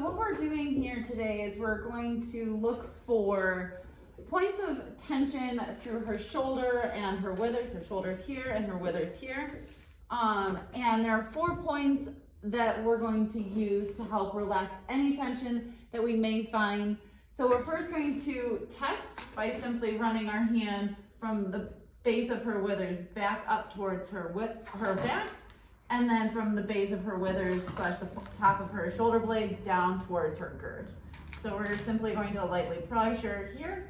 what we're doing here today is we're going to look for points of tension through her shoulder and her withers. Her shoulder's here and her withers here. And there are 4 points that we're going to use to help relax any tension that we may find. So we're first going to test by simply running our hand from the base of her withers back up towards her back, and then from the base of her withers / the top of her shoulder blade down towards her girth. So we're simply going to lightly pressure here,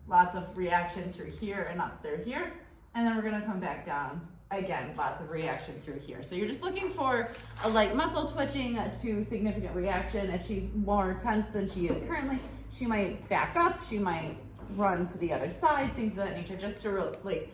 lots of reaction through here and up there here, and then we're going to come back down. Again, lots of reaction through here. So you're just looking for a light muscle twitching to significant reaction. If she's more tense than she is currently, she might back up, she might run to the other side, things of that nature, just to really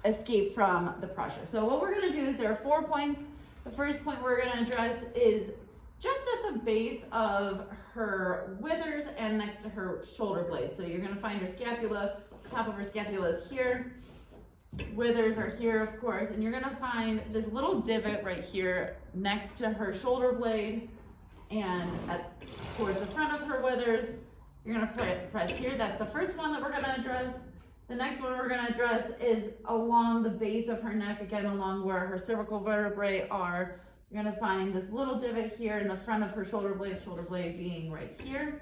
escape from the pressure. So what we're gonna do is there are 4 points. The first point we're gonna address is just at the base of her withers and next to her shoulder blade. So you're gonna find her scapula, top of her scapula is here. Withers are here, of course, and you're gonna find this little divot right here next to her shoulder blade and towards the front of her withers. You're gonna press here. That's the first one that we're gonna address. The next one we're gonna address is along the base of her neck, again, along where her cervical vertebrae are. You're gonna find this little divot here in the front of her shoulder blade being right here.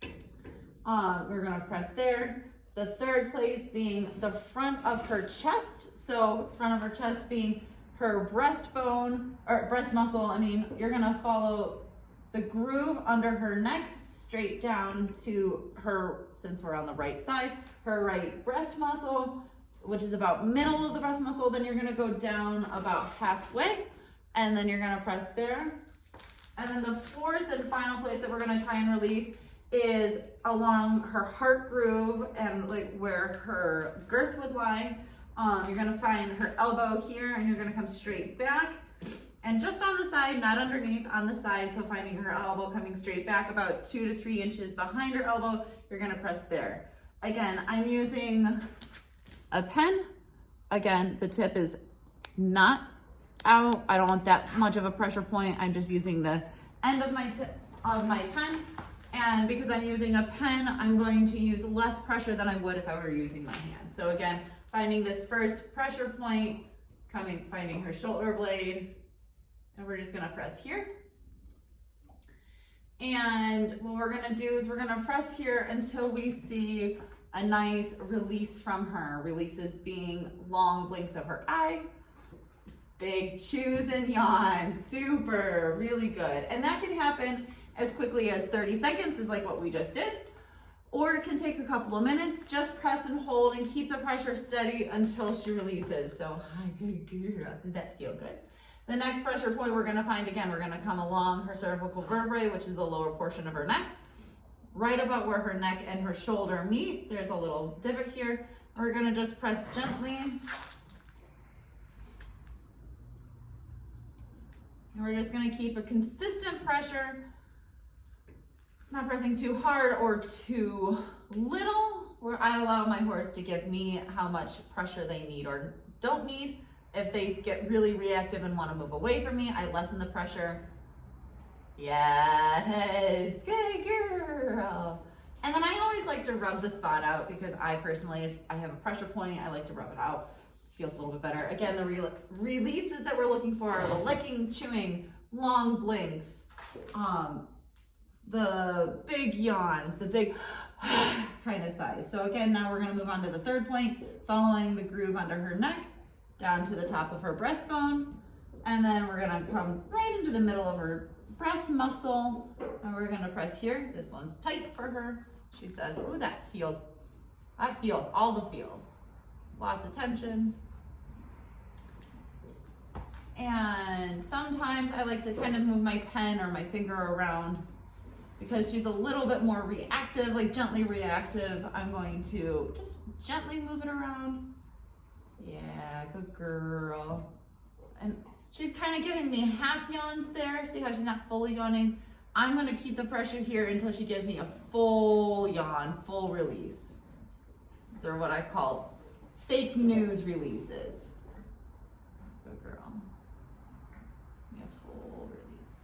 We're gonna press there. The third place being the front of her chest. So front of her chest being her breastbone, or breast muscle. You're gonna follow the groove under her neck straight down to her, since we're on the right side, her right breast muscle, which is about middle of the breast muscle. Then you're gonna go down about halfway, and then you're gonna press there. And then the fourth and final place that we're gonna try and release is along her heart groove and where her girth would lie. You're gonna find her elbow here, and you're gonna come straight back. And just on the side, not underneath, on the side, so finding her elbow coming straight back about 2 to 3 inches behind her elbow, you're gonna press there. Again, I'm using a pen. Again, the tip is not out. I don't want that much of a pressure point. I'm just using the end of my pen. And because I'm using a pen, I'm going to use less pressure than I would if I were using my hand. So again, finding this first pressure point, finding her shoulder blade, and we're just gonna press here. And what we're gonna do is we're gonna press here until we see a nice release from her. Releases being long blinks of her eye, big chews and yawns, super, really good. And that can happen as quickly as 30 seconds is like what we just did, or it can take a couple of minutes. Just press and hold and keep the pressure steady until she releases. So, hi, good girl, did that feel good? The next pressure point we're gonna find, again, we're gonna come along her cervical vertebrae, which is the lower portion of her neck, right about where her neck and her shoulder meet. There's a little divot here. We're gonna just press gently. And we're just gonna keep a consistent pressure, not pressing too hard or too little, where I allow my horse to give me how much pressure they need or don't need. If they get really reactive and want to move away from me, I lessen the pressure. Yes, good girl. And then I always like to rub the spot out, because I personally, if I have a pressure point, I like to rub it out. Feels a little bit better. Again, the releases that we're looking for are the licking, chewing, long blinks, the big yawns, the big kind of sighs. So again, now we're gonna move on to the third point, following the groove under her neck, down to the top of her breastbone, and then we're gonna come right into the middle of her breast muscle, and we're gonna press here. This one's tight for her. She says, "Ooh, that feels all the feels, lots of tension." And sometimes I like to kind of move my pen or my finger around, because she's a little bit more reactive, like gently reactive. I'm going to just gently move it around. Yeah, good girl. And she's kind of giving me half yawns there. See how she's not fully yawning? I'm gonna keep the pressure here until she gives me a full yawn, full release. These are what I call fake news releases. Good girl. Yeah, full release.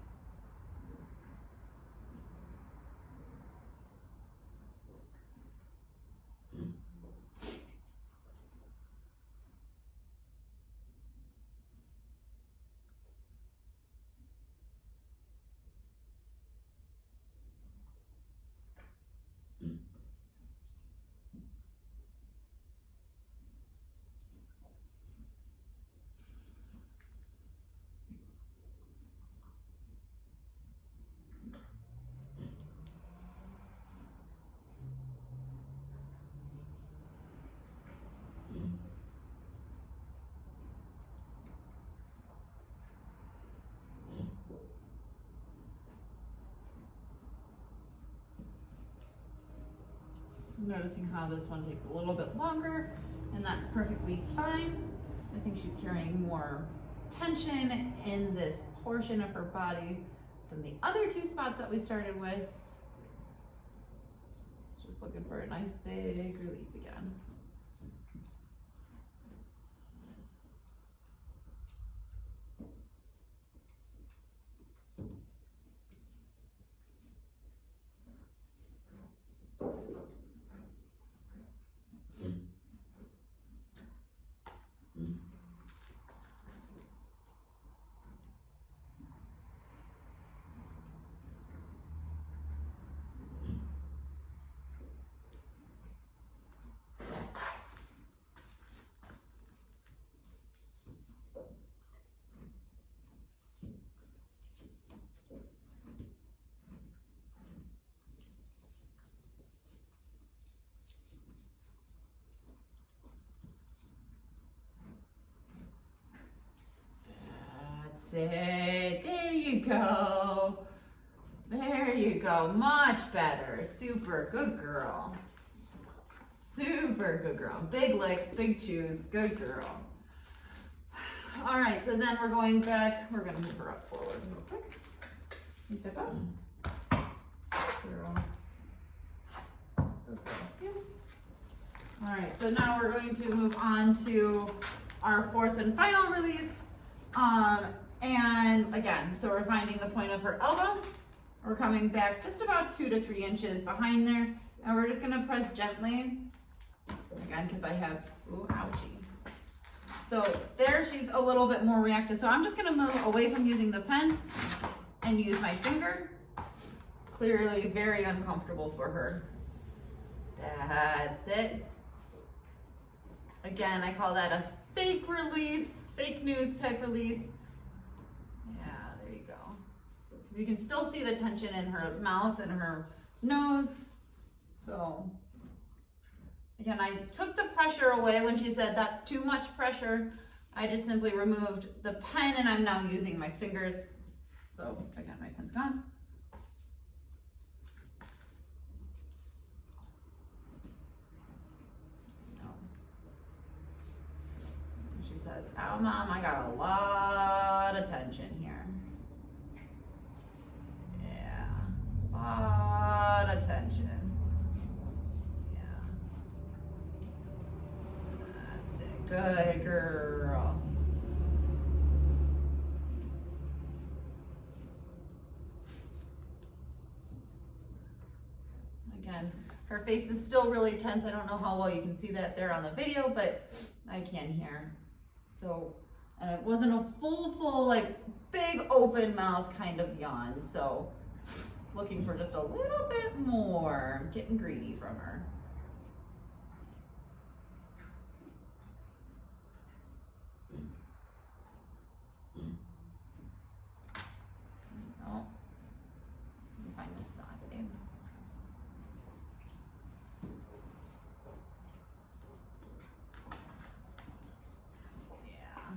I'm noticing how this one takes a little bit longer, and that's perfectly fine. I think she's carrying more tension in this portion of her body than the other two spots that we started with. Just looking for a nice big release again. It. There you go. There you go. Much better. Super good girl. Super good girl. Big licks, big chews. Good girl. All right, so then we're going back. We're going to move her up forward real quick. You step up. Girl. All right, so now we're going to move on to our fourth and final release. And again, so we're finding the point of her elbow. We're coming back just about 2 to 3 inches behind there. And we're just gonna press gently, again, because I have, ooh, ouchie. So there she's a little bit more reactive. So I'm just gonna move away from using the pen and use my finger. Clearly very uncomfortable for her. That's it. Again, I call that a fake release, fake news type release. You can still see the tension in her mouth and her nose. So again, I took the pressure away when she said that's too much pressure. I just simply removed the pen and I'm now using my fingers. So again, my pen's gone. She says, "Ow, Mom, I got a lot of tension here." Lot of tension. Yeah. That's it. Good girl. Again, her face is still really tense. I don't know how well you can see that there on the video, but I can here. So, and it wasn't a full, like, big open mouth kind of yawn. So, looking for just a little bit more. I'm getting greedy from her. Oh, let me find this spot, babe. Yeah,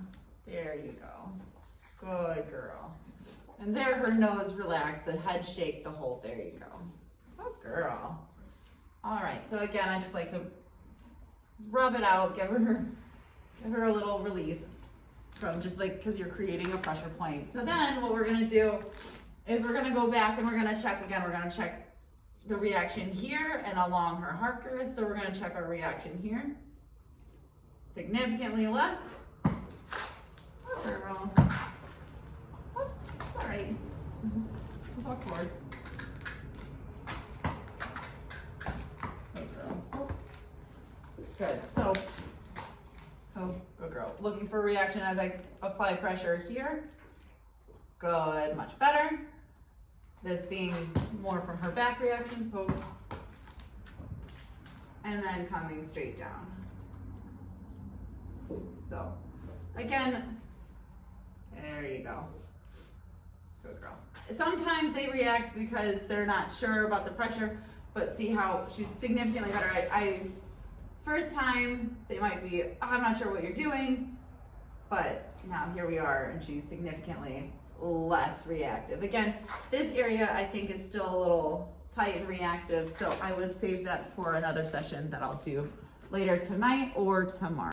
there you go. Good girl. And there, her nose relaxed, the head shake, the whole, there you go. Oh, girl. All right, so again, I just like to rub it out, give her a little release from just like, because you're creating a pressure point. So then what we're gonna do is we're gonna go back and we're gonna check again, we're gonna check the reaction here and along her heart girth. So we're gonna check our reaction here. Significantly less. Oh, girl. All right, let's walk forward. Good girl. Oh. Good, so, oh, good girl. Looking for a reaction as I apply pressure here. Good, much better. This being more from her back reaction. Oh. And then coming straight down. So, again, there you go. Good girl. Sometimes they react because they're not sure about the pressure, but see how she's significantly better. First time, they might be, I'm not sure what you're doing, but now here we are, and she's significantly less reactive. Again, this area I think is still a little tight and reactive. So I would save that for another session that I'll do later tonight or tomorrow.